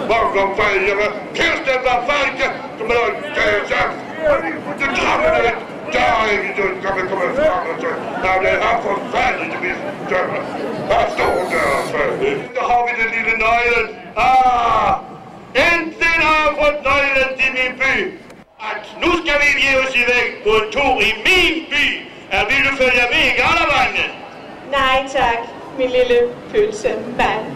Morgon följer med Kirsten var Falke som är dödsam. Det drabbar det. Där är vi då kan vi komma fram och så. När det här förfärligt visst dömer. Här står där för. Då har vi den lilla nöjlen. Äntligen har jag fått nöjlen till min by. Att nu ska vi ge oss iväg på en tur i min by. Vill du följa med i Gallervagnen? Nej tak, min lille pølsemand.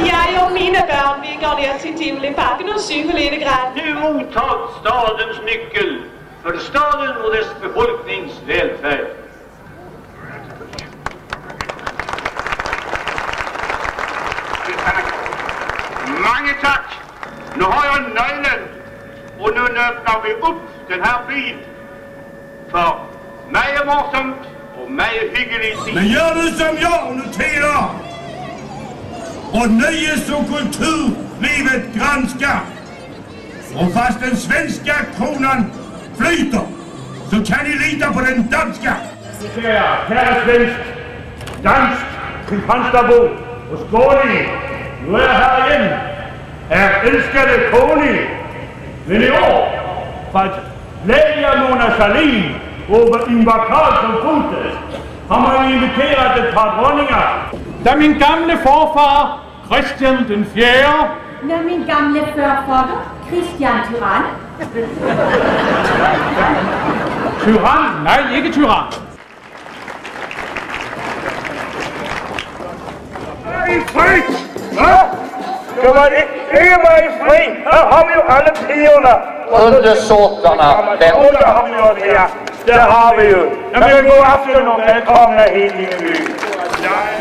Jeg og mine børn, vi går ner til Tivoliparken og synger lidt grann. Nu mottag stadens nyckel för staden och dess befolknings välfärd. Mange tack! Nu har jag nøglen och nu öppnar vi upp den här byn för mig är morsomt och mig är hyggelig. Men gör du som jag noterar och nöjes- och kulturlivet granskar. Och fast den svenska kronan flyter så kan ni lita på den danska. Kära svensk, dansk, Kristianstadbo och skåning, nu är jag här igen. Älskade konung, men i år för att glädja Mona Sahlin och Ingvar Carlsson fotet har man inviterat ett par dronningar. Da min gamle forfar Christian den 4. När min gamle förfader Christian Tyrann. Tyrann? Nej, ikke tyrann. I fri! Ska man inte vara i fri? Här har vi ju alla tiorna. Undersåtarna, Där har vi ju det. Där har vi ju. Men god afton och välkomna hit i byn.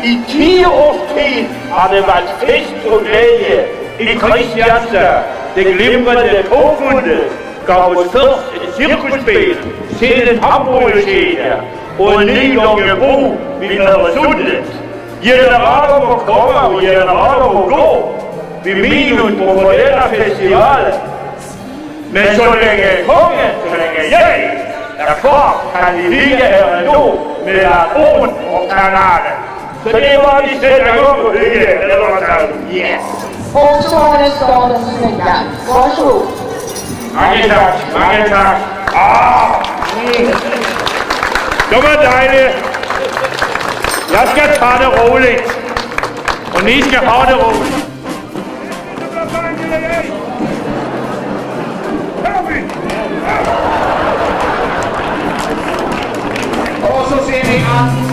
I 10 års tid har det varit fest och glädje i Kristianstad. Det glimrande påfundet gav oss först ett cirkusspel, sedan en hamburgerkedja och en ny Långebro vid Öresundet. Generaler får komma och generaler får gå vid minut och moderna festivaler. Men så länge kongen, så länge jag är kvar kan vi ligga här ändå mellan ån och kanalen. Så det var vi sätta igång och hygge, eller vad säger du? Yes! Och så var det stadens snygga. Varsågod. Mange tak, mange tak. Det var dejligt. Jeg skal tage det roligt. Og ni skal have det roligt. Och så ser ni att